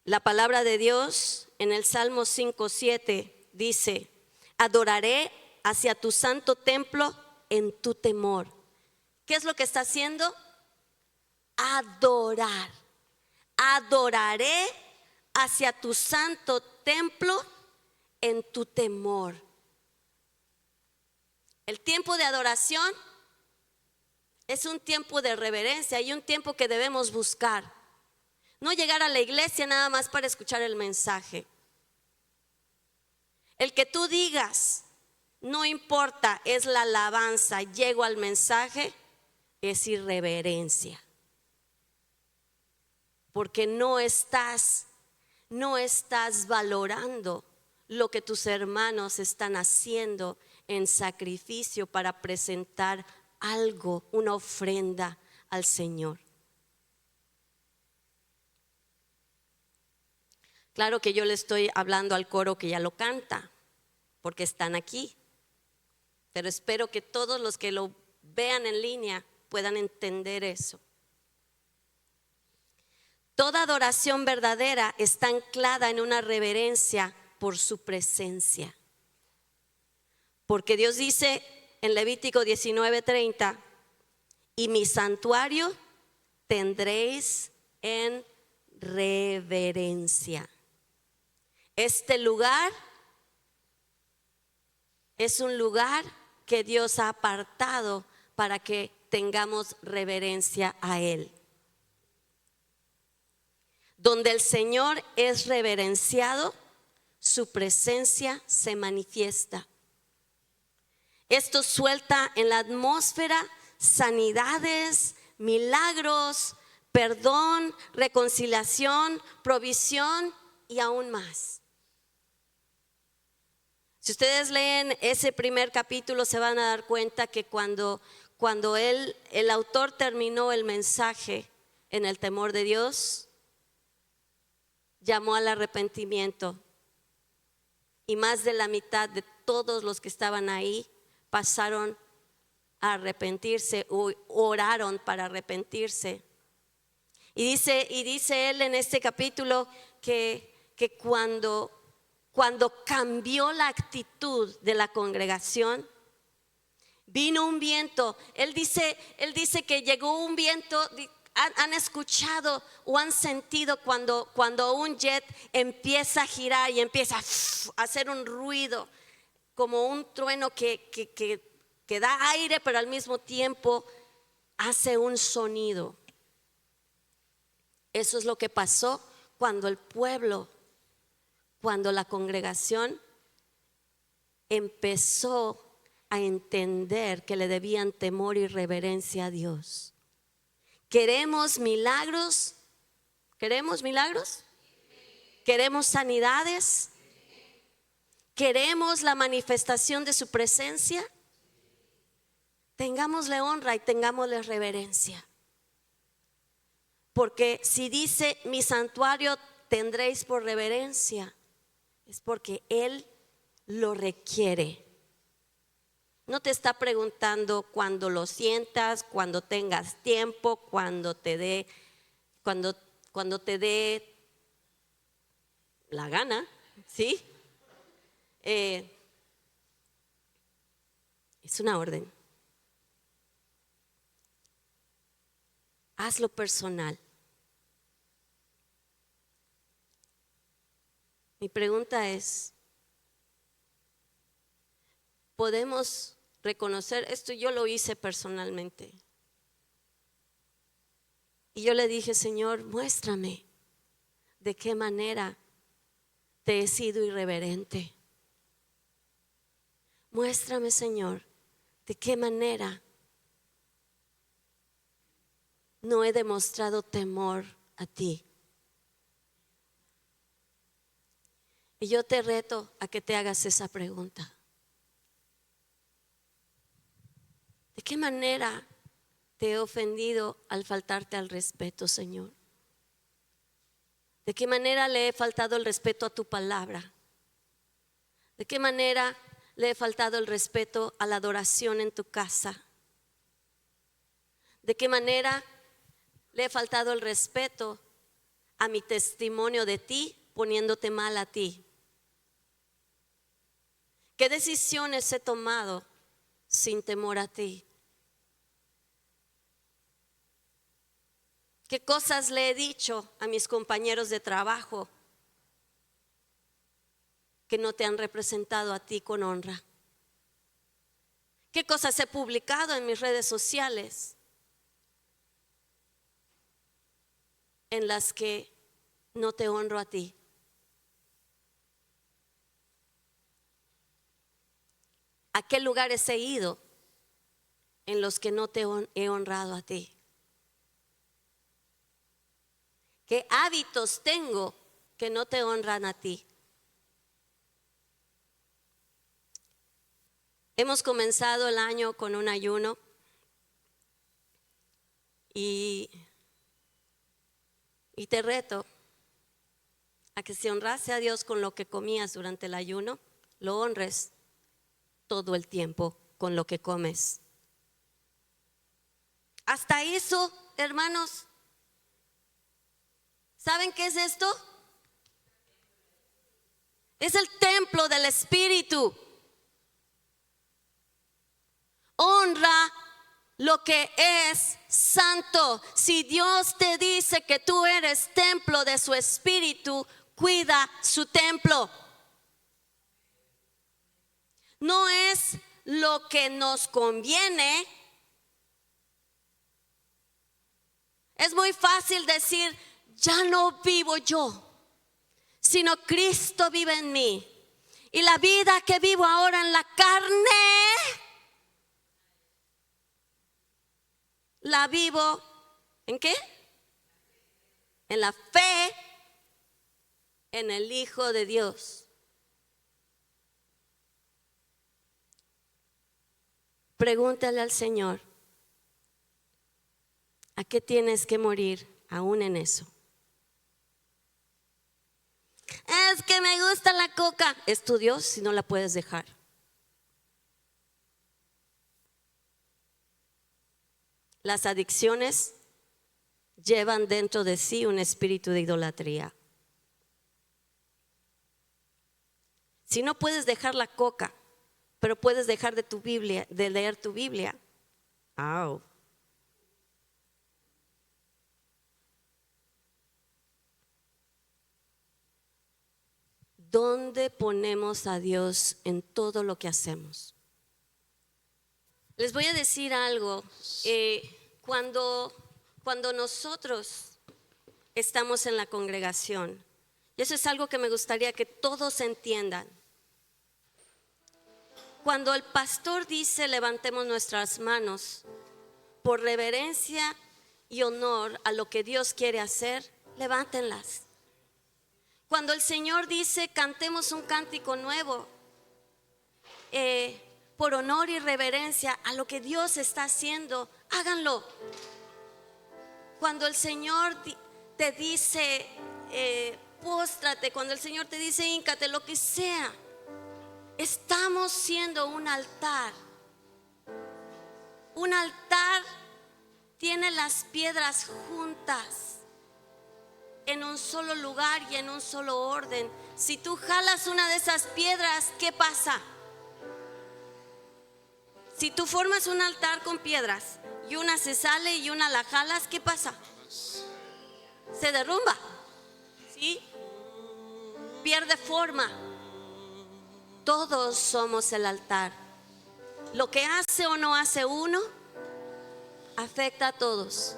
La palabra de Dios en el Salmo 5:7 dice, adoraré hacia tu santo templo en tu temor. ¿Qué es lo que está haciendo? Adorar. Adoraré hacia tu santo templo en tu temor. El tiempo de adoración es un tiempo de reverencia y un tiempo que debemos buscar. No llegar a la iglesia nada más para escuchar el mensaje. El que tú digas, no importa, es la alabanza, llego al mensaje, es irreverencia. Porque no estás valorando lo que tus hermanos están haciendo en sacrificio para presentar algo, una ofrenda al Señor. Claro que yo le estoy hablando al coro que ya lo canta, porque están aquí. Pero espero que todos los que lo vean en línea puedan entender eso. Toda adoración verdadera está anclada en una reverencia por su presencia. Porque Dios dice en Levítico 19:30, y mi santuario tendréis en reverencia. Este lugar es un lugar que Dios ha apartado para que tengamos reverencia a Él. Donde el Señor es reverenciado, su presencia se manifiesta. Esto suelta en la atmósfera sanidades, milagros, perdón, reconciliación, provisión y aún más. Si ustedes leen ese primer capítulo, se van a dar cuenta que cuando el autor terminó el mensaje en el temor de Dios, llamó al arrepentimiento, y más de la mitad de todos los que estaban ahí pasaron a arrepentirse o oraron para arrepentirse. Y dice él en este capítulo que cuando cambió la actitud de la congregación, vino un viento. Él dice que llegó un viento. ¿Han escuchado o han sentido cuando un jet empieza a girar y empieza a hacer un ruido, como un trueno que da aire, pero al mismo tiempo hace un sonido? Eso es lo que pasó cuando el pueblo, cuando la congregación empezó a entender que le debían temor y reverencia a Dios. ¿Queremos milagros? ¿Queremos milagros? ¿Queremos sanidades? ¿Queremos la manifestación de su presencia? Tengámosle honra y tengámosle reverencia. Porque si dice mi santuario tendréis por reverencia, es porque Él lo requiere. No te está preguntando cuando lo sientas, cuando tengas tiempo, cuando te dé la gana, ¿sí? Es una orden. Hazlo personal. Mi pregunta es, ¿podemos reconocer esto? Yo lo hice personalmente. Y yo le dije, Señor, muéstrame de qué manera te he sido irreverente. Muéstrame, Señor, de qué manera no he demostrado temor a ti. Y yo te reto a que te hagas esa pregunta. ¿De qué manera te he ofendido al faltarte al respeto, Señor? ¿De qué manera le he faltado el respeto a tu palabra? ¿De qué manera le he faltado el respeto a la adoración en tu casa? ¿De qué manera le he faltado el respeto a mi testimonio de ti, poniéndote mal a ti? ¿Qué decisiones he tomado sin temor a ti? ¿Qué cosas le he dicho a mis compañeros de trabajo que no te han representado a ti con honra? ¿Qué cosas he publicado en mis redes sociales en las que no te honro a ti? ¿A qué lugares he ido en los que no te he honrado a ti? ¿Qué hábitos tengo que no te honran a ti? Hemos comenzado el año con un ayuno y te reto a que si honrase a Dios con lo que comías durante el ayuno, lo honres todo el tiempo con lo que comes. Hasta eso, hermanos, ¿saben qué es esto? Es el templo del Espíritu. Honra lo que es santo. Si Dios te dice que tú eres templo de su Espíritu, cuida su templo. No es lo que nos conviene. Es muy fácil decir, ya no vivo yo, sino Cristo vive en mí. Y la vida que vivo ahora en la carne, la vivo ¿en qué? En la fe en el Hijo de Dios. Pregúntale al Señor, ¿a qué tienes que morir aún en eso? Es que me gusta la coca. Es tu Dios si no la puedes dejar. Las adicciones llevan dentro de sí un espíritu de idolatría. Si no puedes dejar la coca, pero puedes dejar de tu Biblia, de leer tu Biblia. ¡Au! ¿Dónde ponemos a Dios en todo lo que hacemos? Les voy a decir algo. Cuando nosotros estamos en la congregación, y eso es algo que me gustaría que todos entiendan. Cuando el pastor dice levantemos nuestras manos por reverencia y honor a lo que Dios quiere hacer, levántenlas. Cuando el Señor dice cantemos un cántico nuevo, por honor y reverencia a lo que Dios está haciendo, háganlo. Cuando el Señor te dice póstrate, cuando el Señor te dice híncate, lo que sea, estamos siendo un altar. Un altar tiene las piedras juntas en un solo lugar y en un solo orden. Si tú jalas una de esas piedras, ¿qué pasa? Si tú formas un altar con piedras y una se sale y una la jalas, ¿qué pasa? Se derrumba, ¿sí? Pierde forma. Todos somos el altar. Lo que hace o no hace uno afecta a todos.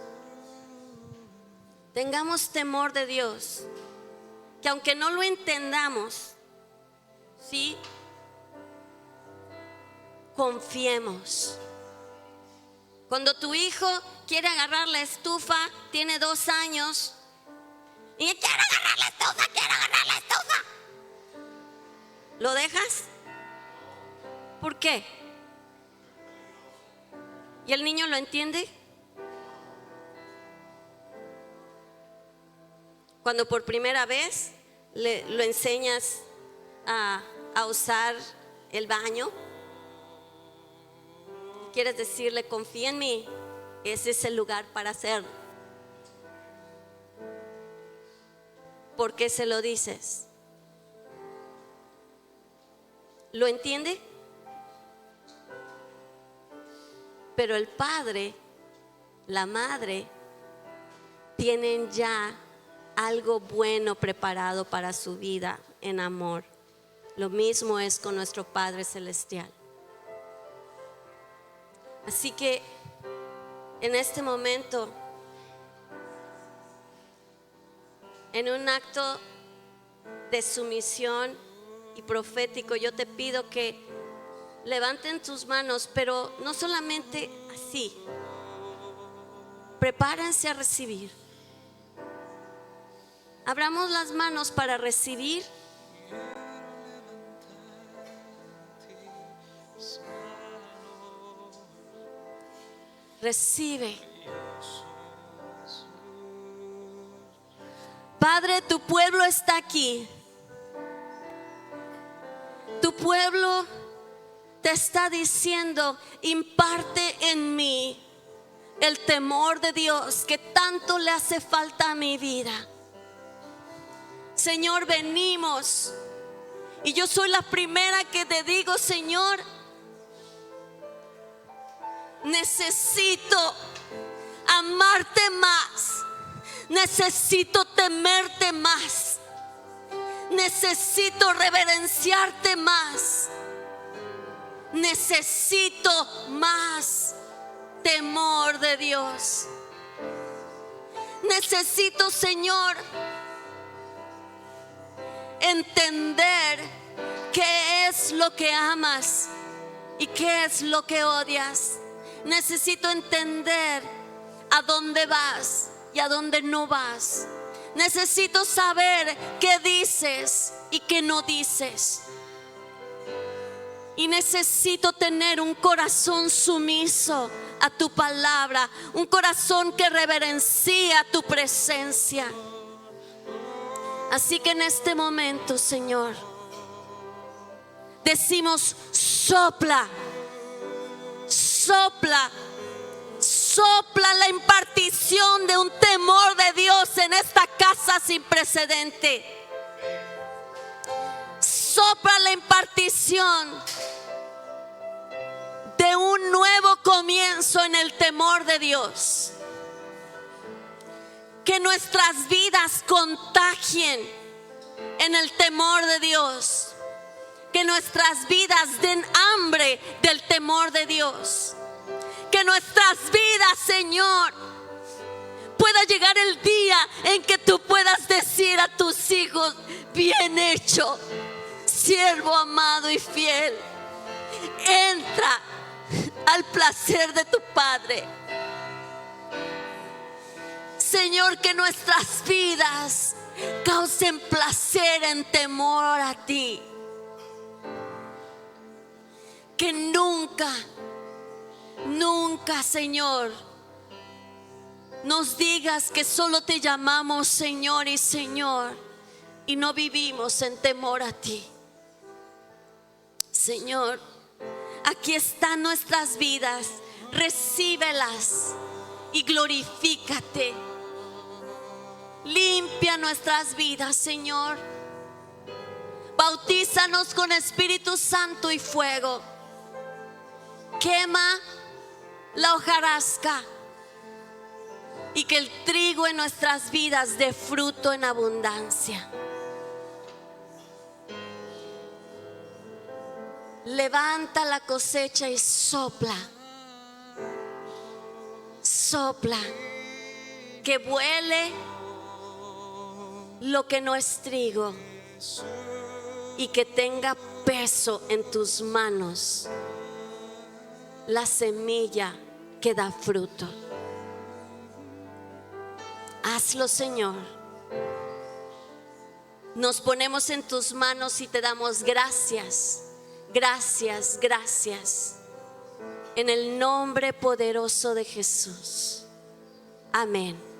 Tengamos temor de Dios, que aunque no lo entendamos, ¿sí? Confiemos. Cuando tu hijo quiere agarrar la estufa, tiene 2 años y quiere agarrar la estufa, ¿lo dejas? ¿Por qué? ¿Y el niño lo entiende? Cuando por primera vez lo enseñas a usar el baño, quieres decirle confía en mí, ese es el lugar para hacerlo. ¿Por qué se lo dices? ¿Lo entiende? Pero el padre, la madre, tienen ya algo bueno preparado para su vida en amor. Lo mismo es con nuestro Padre Celestial. Así que en este momento, en un acto de sumisión y profético, yo te pido que levanten tus manos, pero no solamente así. Prepárense a recibir. Abramos las manos para recibir. Recibe. Padre, tu pueblo está aquí. Tu pueblo te está diciendo, imparte en mí el temor de Dios que tanto le hace falta a mi vida. Señor, venimos y yo soy la primera que te digo, Señor, necesito amarte más, necesito temerte más, necesito reverenciarte más, necesito más temor de Dios. Necesito, Señor, entender qué es lo que amas y qué es lo que odias. Necesito entender a dónde vas y a dónde no vas. Necesito saber qué dices y qué no dices. Y necesito tener un corazón sumiso a tu palabra, un corazón que reverencia tu presencia. Así que en este momento, Señor, decimos: sopla, sopla, sopla la impartición de un temor de Dios en esta casa sin precedente. Sopla la impartición de un nuevo comienzo en el temor de Dios. Que nuestras vidas contagien en el temor de Dios. Que nuestras vidas den hambre del temor de Dios. Que nuestras vidas, Señor, pueda llegar el día en que tú puedas decir a tus hijos: bien hecho, siervo amado y fiel. Entra al placer de tu Padre. Señor, que nuestras vidas causen placer en temor a ti. Que nunca, nunca, Señor, nos digas que solo te llamamos Señor y Señor y no vivimos en temor a ti. Señor, aquí están nuestras vidas, recíbelas y glorifícate. Limpia nuestras vidas, Señor. Bautízanos con Espíritu Santo y fuego. Quema la hojarasca y que el trigo en nuestras vidas dé fruto en abundancia. Levanta la cosecha y sopla, sopla, que vuele lo que no es trigo y que tenga peso en tus manos la semilla que da fruto. Hazlo, Señor. Nos ponemos en tus manos y te damos gracias. Gracias, gracias. En el nombre poderoso de Jesús. Amén.